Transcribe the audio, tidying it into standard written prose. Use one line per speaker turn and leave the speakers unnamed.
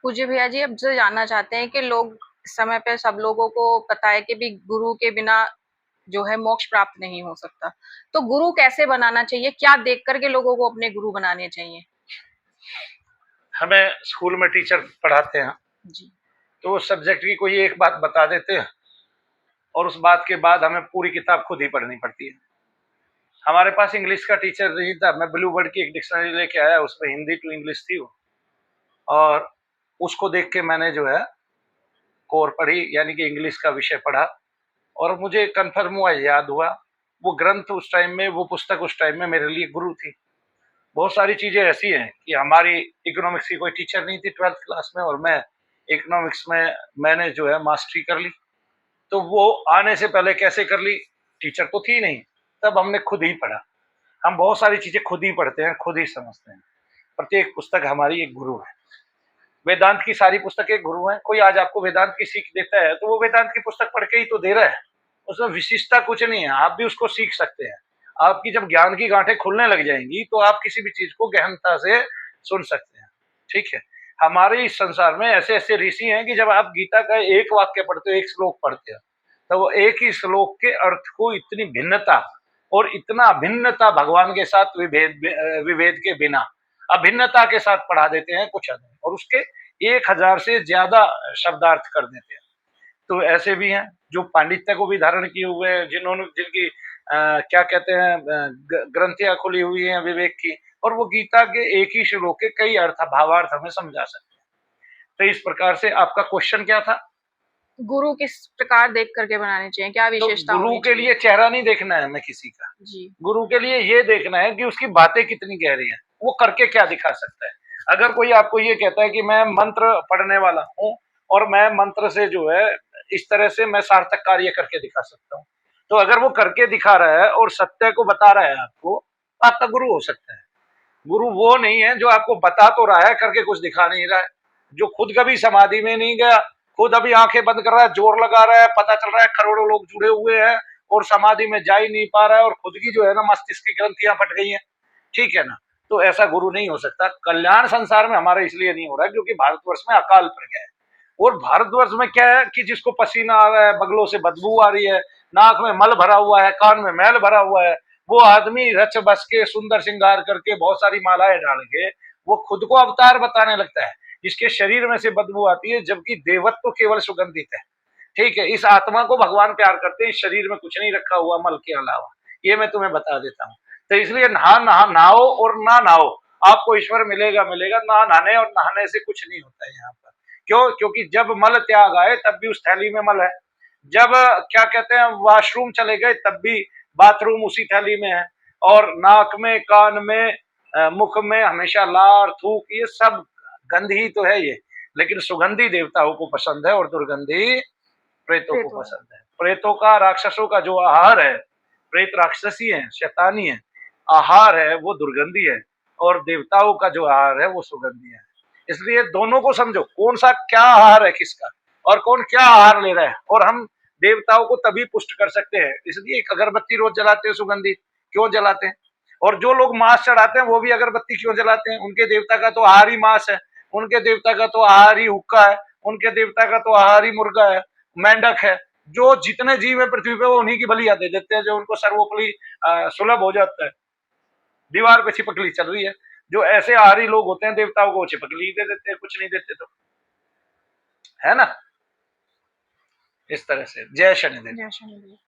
पूज्य भैया जी, अब जो जानना चाहते हैं कि लोग समय पे सब लोगों को पता है कि भी गुरु के बिना जो है मोक्ष प्राप्त नहीं हो सकता। तो गुरु कैसे बनाना चाहिए? क्या देख कर के लोगों को अपने गुरु बनाने चाहिए?
हमें स्कूल में टीचर पढ़ाते हैं,
जी।
तो वो सब्जेक्ट की कोई एक बात बता देते हैं और उस बात के बाद हमें पूरी किताब खुद ही पढ़नी पड़ती है। हमारे पास इंग्लिश का टीचर नहीं था, मैं ब्लू वर्ड की एक डिक्शनरी लेके आया, उसमें हिंदी टू इंग्लिश थी वो, और उसको देख के मैंने जो है कोर पढ़ी, यानी कि इंग्लिश का विषय पढ़ा, और मुझे कन्फर्म हुआ, याद हुआ, वो ग्रंथ उस टाइम में, वो पुस्तक उस टाइम में मेरे लिए गुरु थी। बहुत सारी चीजें ऐसी हैं कि हमारी इकोनॉमिक्स की कोई टीचर नहीं थी 12th क्लास में, और मैं इकोनॉमिक्स में मैंने जो है मास्टरी कर ली। तो वो आने से पहले कैसे कर ली? टीचर तो थी नहीं, तब हमने खुद ही पढ़ा। हम बहुत सारी चीजें खुद ही पढ़ते हैं, खुद ही समझते हैं। प्रत्येक पुस्तक हमारी एक गुरु है। वेदांत की सारी पुस्तकें गुरु हैं। कोई आज आपको वेदांत की सीख देता है तो वो वेदांत की पुस्तक पढ़ के ही तो दे रहा है, उसमें विशिष्टता कुछ नहीं है, आप भी उसको सीख सकते हैं। आपकी जब ज्ञान की गांठें खुलने लग जाएंगी तो आप किसी भी चीज को गहनता से सुन सकते हैं। ठीक है, हमारे इस संसार में ऐसे ऐसे ऋषि हैं कि जब आप गीता का एक वाक्य पढ़ते हो, एक श्लोक पढ़ते हो, तो वो एक ही श्लोक के अर्थ को इतनी भिन्नता और इतना भिन्नता भगवान के साथ विभेद के बिना अभिन्नता के साथ पढ़ा देते हैं कुछ आदमी, और उसके 1000 से ज्यादा शब्दार्थ कर देते हैं। तो ऐसे भी हैं जो पांडित्य को भी धारण किए हुए हैं, जिन्होंने जिनकी क्या कहते हैं ग्रंथियां खुली हुई हैं विवेक की, और वो गीता के एक ही श्लोक के कई अर्थ भावार्थ हमें समझा सकते हैं। तो इस प्रकार से आपका क्वेश्चन क्या था?
गुरु किस प्रकार देख करके बनाने चाहिए? क्या
तो
विशेषता
गुरु
होनी
के
चाहिए?
लिए चेहरा नहीं देखना है हमें किसी का,
जी।
गुरु के लिए ये देखना है कि उसकी बातें कितनी गहरी हैं, वो करके क्या दिखा सकता है। अगर कोई आपको ये कहता है कि मैं मंत्र पढ़ने वाला हूँ और मैं मंत्र से जो है इस तरह से मैं सार्थक कार्य करके दिखा सकता हूँ, तो अगर वो करके दिखा रहा है और सत्य को बता रहा है आपको, तो आपका गुरु हो सकता है। गुरु वो नहीं है जो आपको बता तो रहा है, करके कुछ दिखा नहीं रहा है। जो खुद कभी समाधि में नहीं गया, खुद अभी आंखें बंद कर रहा है, जोर लगा रहा है, पता चल रहा है करोड़ों लोग जुड़े हुए हैं और समाधि में जा ही नहीं पा रहा है, और खुद की जो है ना मस्तिष्क की ग्रंथियां फट गई हैं। ठीक है ना, तो ऐसा गुरु नहीं हो सकता। कल्याण संसार में हमारा इसलिए नहीं हो रहा है क्योंकि भारतवर्ष में अकाल पड़ गया है। और भारतवर्ष में क्या है कि जिसको पसीना आ रहा है, बगलों से बदबू आ रही है, नाक में मल भरा हुआ है, कान में मैल भरा हुआ है, वो आदमी रच बस के सुंदर श्रृंगार करके बहुत सारी मालाएं डाल के वो खुद को अवतार बताने लगता है, जिसके शरीर में से बदबू आती है, जबकि देवत्व तो केवल सुगंधित है। ठीक है, इस आत्मा को भगवान प्यार करते हैं, इस शरीर में कुछ नहीं रखा हुआ मल के अलावा, ये मैं तुम्हें बता देता हूँ। तो इसलिए नहाओ और ना नहाओ, आपको ईश्वर मिलेगा मिलेगा, ना नहाने और नहाने से कुछ नहीं होता है यहाँ पर। क्यों? क्योंकि जब मल त्याग आए तब भी उस थैली में मल है, जब क्या कहते हैं वॉशरूम चले गए तब भी बाथरूम उसी थैली में है, और नाक में, कान में, मुख में हमेशा लार थूक ये सब गंध ही तो है ये। लेकिन सुगंधी देवताओं को पसंद है और दुर्गंधी प्रेतों को
प्रेतो है।
पसंद है। प्रेतों का, राक्षसों का जो आहार है, प्रेत राक्षसी है, शैतानी है, आहार है वो दुर्गंधी है, और देवताओं का जो आहार है वो सुगंधी है। इसलिए दोनों को समझो, कौन सा क्या आहार है किसका, और कौन क्या आहार ले रहा है। और हम देवताओं को तभी पुष्ट कर सकते हैं, इसलिए एक अगरबत्ती रोज जलाते हैं सुगंधी, क्यों जलाते हैं? और जो लोग मांस चढ़ाते हैं वो भी अगरबत्ती क्यों जलाते हैं? उनके देवता का तो आहार ही मांस है, उनके देवता का तो आहार ही हुक्का है, उनके देवता का तो आहार ही मुर्गा है, मेंढक है। जो जितने जीव है पृथ्वी पे वो उन्हीं की बलियां दे देते हैं, जो उनको सर्वोपरि सुलभ हो जाता है। दीवार पे छिपकली चल रही है, जो ऐसे आहारी लोग होते हैं देवताओं को छिपकली दे देते हैं, कुछ नहीं देते तो, है ना। इस तरह से जय शनिदेव।
जय शनि देव।